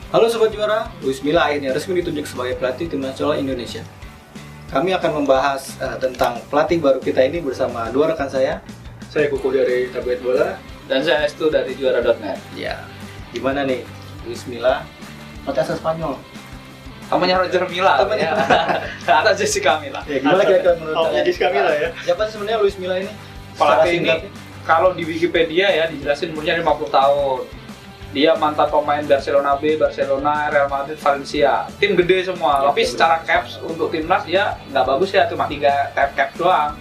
Halo Sobat Juara, Luis Milla akhirnya resmi ditunjuk sebagai pelatih Tim Nasional Indonesia. Kami akan membahas tentang pelatih baru kita ini bersama dua rekan saya. Saya Kuku dari Tablet Bola. Dan saya Estu dari Juara.net. Ya, gimana nih Luis Milla? Pakai asal Spanyol. Namanya Roger Milla. Namanya. Ya. Ada Jessica Milla. Ya, gimana kira-kira menurut kalian? Jessica Milla ya. Siapa sih sebenarnya Luis Milla ini? Pelatih ini kalau di Wikipedia ya dijelasin umurnya 50 tahun. Dia mantan pemain Barcelona B, Barcelona, Real Madrid, Valencia. Tim gede semua. Ya, tapi secara caps untuk timnas ya nggak bagus ya, cuma 3 caps doang.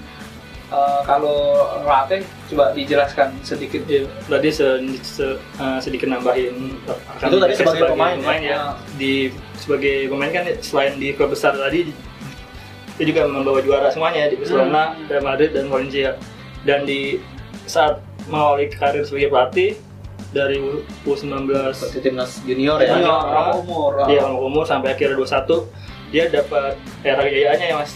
Kalau ngelatih coba dijelaskan sedikit. Ya, tadi sedikit nambahin. Itu tadi sebagai pemain ya. Sebagai pemain kan selain di klub besar tadi, dia juga membawa juara semuanya di Barcelona, Real Madrid dan Valencia. Dan di saat mengawali karir sebagai pelatih dari U19 seperti timnas junior ya. Umur sampai akhirnya 21 dia dapat era kejayaannya ya Mas.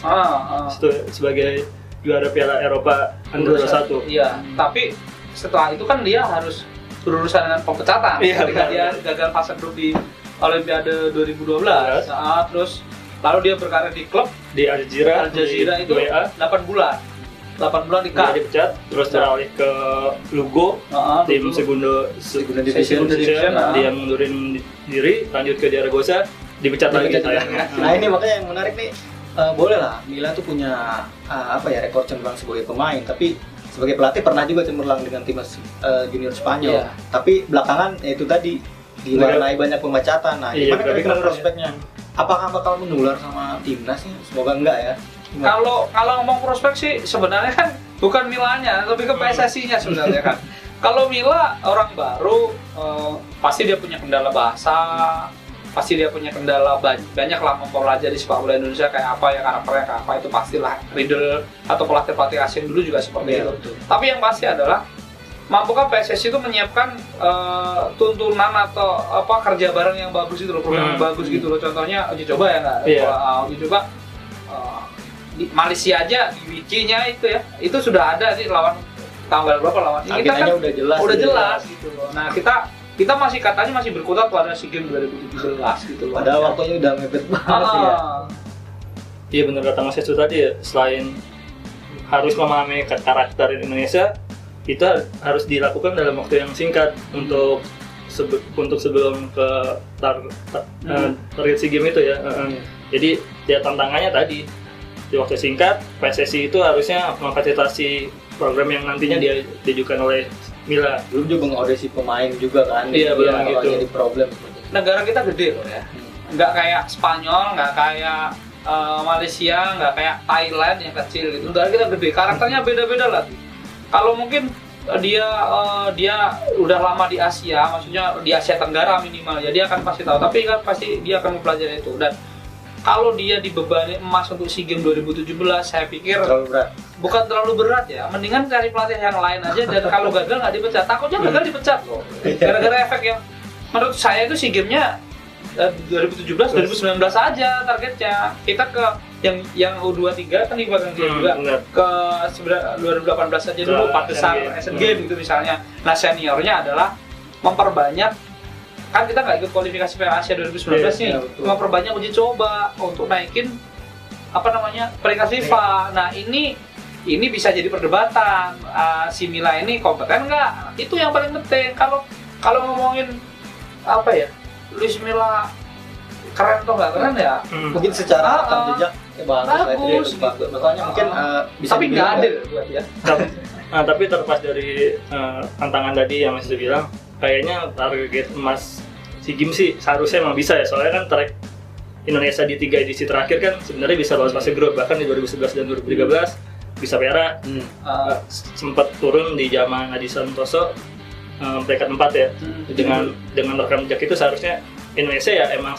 Sebagai juara Piala Eropa Under-21. Iya, tapi setelah itu kan dia harus berurusan dengan pemecatan. Ketika dia gagal fase grup di Olimpiade 2012. Terus lalu dia berkarir di klub di Al Jazeera itu 8 bulan. 8 bulan dia dipecat, terus beralih ke Lugo, tim Segundo Division. Dia mundurin diri, lanjut ke Zaragoza, dipecat lagi. Nah ini makanya yang menarik nih, boleh lah Milla tuh punya rekor cemerlang sebagai pemain, tapi sebagai pelatih pernah juga cemerlang dengan timnas junior Spanyol. Tapi belakangan itu tadi diwarnai banyak pemecatan. Nah, gimana kira-kira prospeknya? Apakah bakal menular sama timnas nih? Semoga enggak ya. Kalau ngomong prospek sih sebenarnya kan bukan Millanya, lebih ke PSSI-nya sebenarnya kan. Kalau Milla orang baru, pasti dia punya kendala bahasa, pasti dia punya kendala banyak lah mempelajari sepak bola Indonesia kayak apa ya, karakternya kayak apa, itu pastilah. Riedel atau pelatih asing dulu juga seperti itu. Betul. Tapi yang pasti adalah mampukah PSSI itu menyiapkan tuntunan atau kerja bareng yang bagus itu loh, program yang bagus gitu loh. Contohnya uji coba ya nggak? Uji coba di Malaysia aja di wikinya itu sudah ada sih lawan tanggal berapa lawan ini kita kan udah jelas gitu loh. Nah kita masih katanya masih berkutat pada SEA Games 2017 gitu loh. Padahal waktunya udah mepet banget sih ya. Iya benar kata Mas Estu tadi ya, selain harus memahami karakter Indonesia, itu harus dilakukan dalam waktu yang singkat untuk sebelum ke target SEA Games itu ya. Jadi ya tantangannya tadi di waktu singkat, PSSI itu harusnya memfasilitasi program yang nantinya diajukan oleh Milla. Belum juga mengaudisi pemain juga kan. Iya, belum gitu. Jadi problem. Negara kita gede loh ya. Nggak kayak Spanyol, nggak kayak Malaysia, nggak kayak Thailand yang kecil gitu. Negara kita gede, karakternya beda-beda lah. Kalau mungkin dia udah lama di Asia, maksudnya di Asia Tenggara minimal, ya dia akan pasti tahu. Tapi kan pasti dia akan mempelajari itu. Dan kalau dia dibebani emas untuk SEA Games 2017, saya pikir bukan terlalu berat ya. Mendingan cari pelatih yang lain aja, dan kalau gagal nggak dipecat. Takutnya gagal dipecat loh. Gara-gara efek yang menurut saya itu SEA Games-nya 2017, 2019 aja targetnya. Kita ke yang U23 kan dibagian juga ke 2018 aja dulu, 4 besar Asian Games gitu misalnya. Nah seniornya adalah memperbanyak. Kan kita nggak ikut kualifikasi Piala Asia 2019 nih, memperbanyak uji coba untuk naikin peringkat FIFA. Nah ini bisa jadi perdebatan, si Milla ini kompeten nggak? Itu yang paling penting. Kalau ngomongin Luis Milla keren atau nggak keren ya? Mungkin secara rekam jejak bagus gitu. Makanya mungkin bisa tapi nggak adil buat dia. Tapi terlepas dari tantangan tadi yang Mas bilang, kayaknya target emas SEA Games sih seharusnya emang bisa ya, soalnya kan track Indonesia di 3 edisi terakhir kan sebenarnya bisa lolos fase grup, bahkan di 2011 dan 2013 bisa perak. Sempat turun di zaman Adi Santoso peringkat 4 ya. Dengan rekam jejak itu seharusnya Indonesia ya emang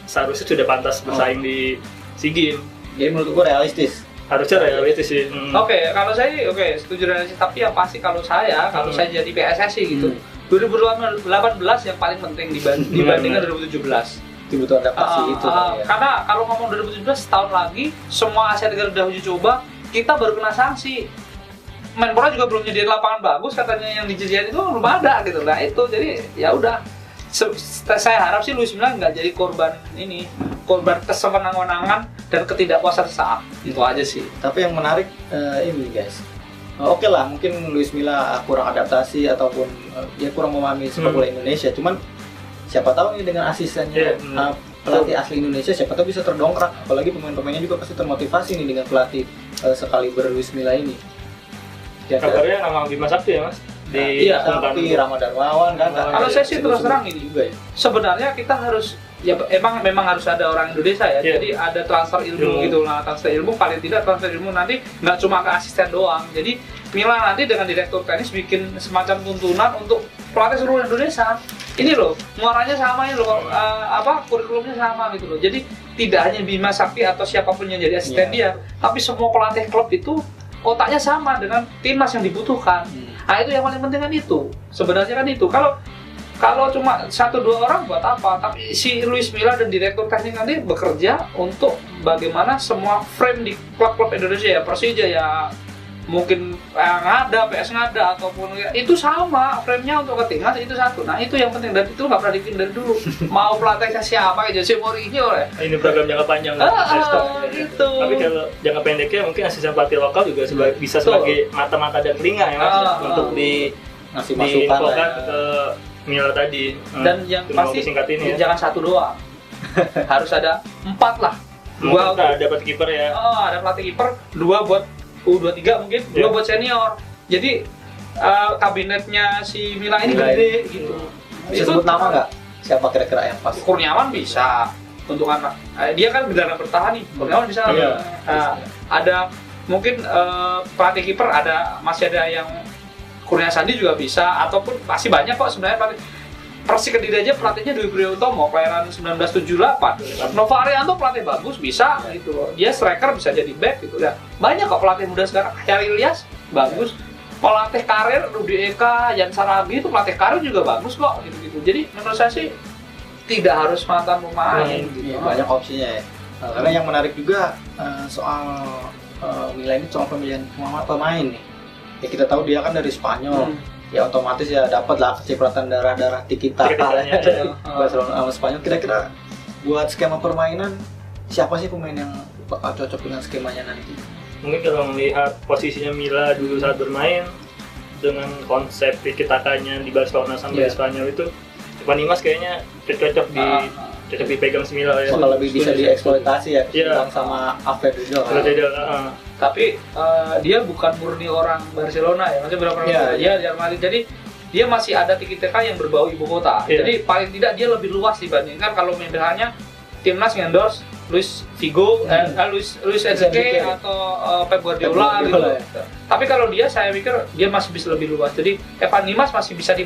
seharusnya sudah pantas bersaing di SEA Games. Jadi menurut gua realistis. Harusnya realistis sih. Kalau saya setuju realistis, tapi yang pasti kalau saya jadi PSSI gitu, 2018 yang paling penting dibandingkan 2017. Itu butuh adaptasi itu. Karena kalau ngomong 2017 tahun lagi, semua Asia Tenggara udah uji coba, kita baru kena sanksi. Menpora juga belum nyediain lapangan bagus, katanya yang dijadiin itu belum ada gitu. Nah itu jadi ya udah saya harap sih Luis Milla nggak jadi korban kesewenang-wenangan dan ketidakpuasan saat itu aja sih. Tapi yang menarik ini guys, oke lah mungkin Luis Milla kurang adaptasi ataupun dia kurang memahami sepak bola Indonesia, cuman siapa tahu nih dengan asistennya pelatih asli Indonesia, siapa tahu bisa terdongkrak, apalagi pemain-pemainnya juga pasti termotivasi nih dengan pelatih sekaliber Luis Milla ini. Kabarnya nama Bima Sakti ya mas? Tapi Ramadan Lawan kan. Kalau saya sih terus terang ini juga ya. Sebenarnya kita harus memang harus ada orang Indonesia ya. Jadi ada transfer ilmu gitu lah, transfer ilmu paling tidak transfer ilmu nanti nggak cuma ke asisten doang. Jadi Milla nanti dengan direktur teknis bikin semacam tuntunan untuk pelatih seluruh Indonesia. Ini loh, muaranya sama ini loh, kurikulumnya sama gitu loh. Jadi tidak hanya Bima Sakti atau siapapun yang jadi asisten dia, tapi semua pelatih klub itu otaknya sama dengan timnas yang dibutuhkan. Nah itu yang paling penting kan itu. Sebenarnya kan itu. Kalau cuma 1-2 orang buat apa? Tapi si Luis Milla dan direktur teknik nanti bekerja untuk bagaimana semua frame di klub-klub Indonesia ya, Persija ya, mungkin ngada, PS ngada ataupun itu sama frame-nya untuk ke timnas itu satu. Nah itu yang penting dan itu nggak pernah dibikin dari dulu. Mau pelatihnya siapa aja, Jose Mourinho ya. Ini program jangka panjang. Gitu. Tapi kalau jangka pendeknya mungkin asisten pelatih lokal juga bisa sebagai mata-mata dan telinga ya mas untuk ngasih masukan ke Milla tadi. Dan yang pasti jangan satu doang. Harus ada 4 lah. Dua dapat kiper ya. Ada pelatih kiper, 2 buat U23 mungkin, 2 buat senior. Jadi kabinetnya si Milla ini gede gitu. Bisa sebut nama nggak? Siapa kira-kira yang pas? Kurniawan bisa untuk anak. Dia kan gelandang bertahan nih. Kurniawan bisa. Ada mungkin pelatih kiper masih ada yang Kurnia Sandi juga bisa, ataupun masih banyak kok sebenarnya pelatih. Persik Kediri aja pelatihnya Dwi Priyotomo, kelahiran 1978. Nova Arianto pelatih bagus bisa gitu loh. Dia striker bisa jadi back gitu ya. Banyak kok pelatih muda sekarang. Syari Ilyas bagus. Pelatih karir Rudi Eka, Yan Sarabi itu pelatih karir juga bagus kok gitu-gitu. Jadi menurut saya sih tidak harus mantan pemain gitu. Banyak opsinya ya. Karena yang menarik juga soal Milla ini soal pemilihan pemain nih. Ya kita tahu dia kan dari Spanyol. Ya otomatis ya dapat lah kecipratan darah-darah tiki-taka dari Barcelona sama Spanyol. Kira-kira buat skema permainan siapa sih pemain yang bakal cocok dengan skemanya nanti? Mungkin kalau melihat posisinya Milla dulu saat bermain dengan konsep tiki-takanya di Barcelona sampai di Spanyol itu, Evan Dimas kayaknya cocok dipegang si Milla ya. Bakal lebih bisa dieksploitasi ya, sama Alfred Riedel. Tapi dia bukan murni orang Barcelona ya, maksudnya berapa dia Real Madrid. Jadi dia masih ada tiki-taka yang berbau ibu kota. Jadi paling tidak dia lebih luas dibandingkan kalau misalnya timnas endorse Luis Figo, Luis Enrique atau Pep Guardiola gitu. Tapi kalau saya pikir dia masih bisa lebih luas. Jadi Evan Dimas masih bisa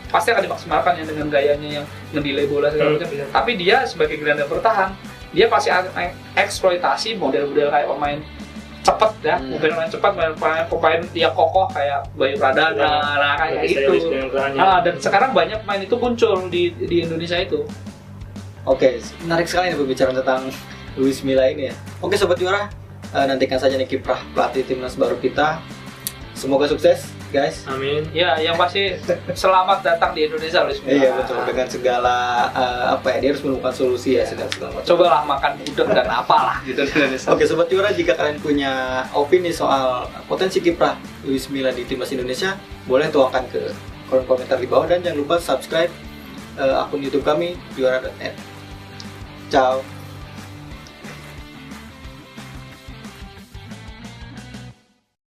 pasti akan dimaksimalkan ya dengan gayanya yang ngedelay bola segala macam. Tapi dia sebagai gelandang bertahan, dia pasti akan eksploitasi model-model kayak pemain cepat ya, pemain cepat, pemain dia kokoh kayak Bayu Pradana, kayak gitu. Dan sekarang banyak pemain itu muncul di Indonesia itu. Oke, menarik sekali nih pembicaraan tentang Luis Milla ini ya. Oke Sobat Juara, nantikan saja nih kiprah pelatih timnas baru kita. Semoga sukses guys. Amin. Ya, yang pasti selamat datang di Indonesia Luis Milla. Iya betul, dengan segala dia harus menemukan solusi ya segala. Cobalah makan gudeg dan apalah gitu di Indonesia. Oke Sobat Juara, jika kalian punya opini soal potensi kiprah Luis Milla di timnas Indonesia, boleh tuangkan ke kolom komentar di bawah dan jangan lupa subscribe akun YouTube kami juara.net. Ciao.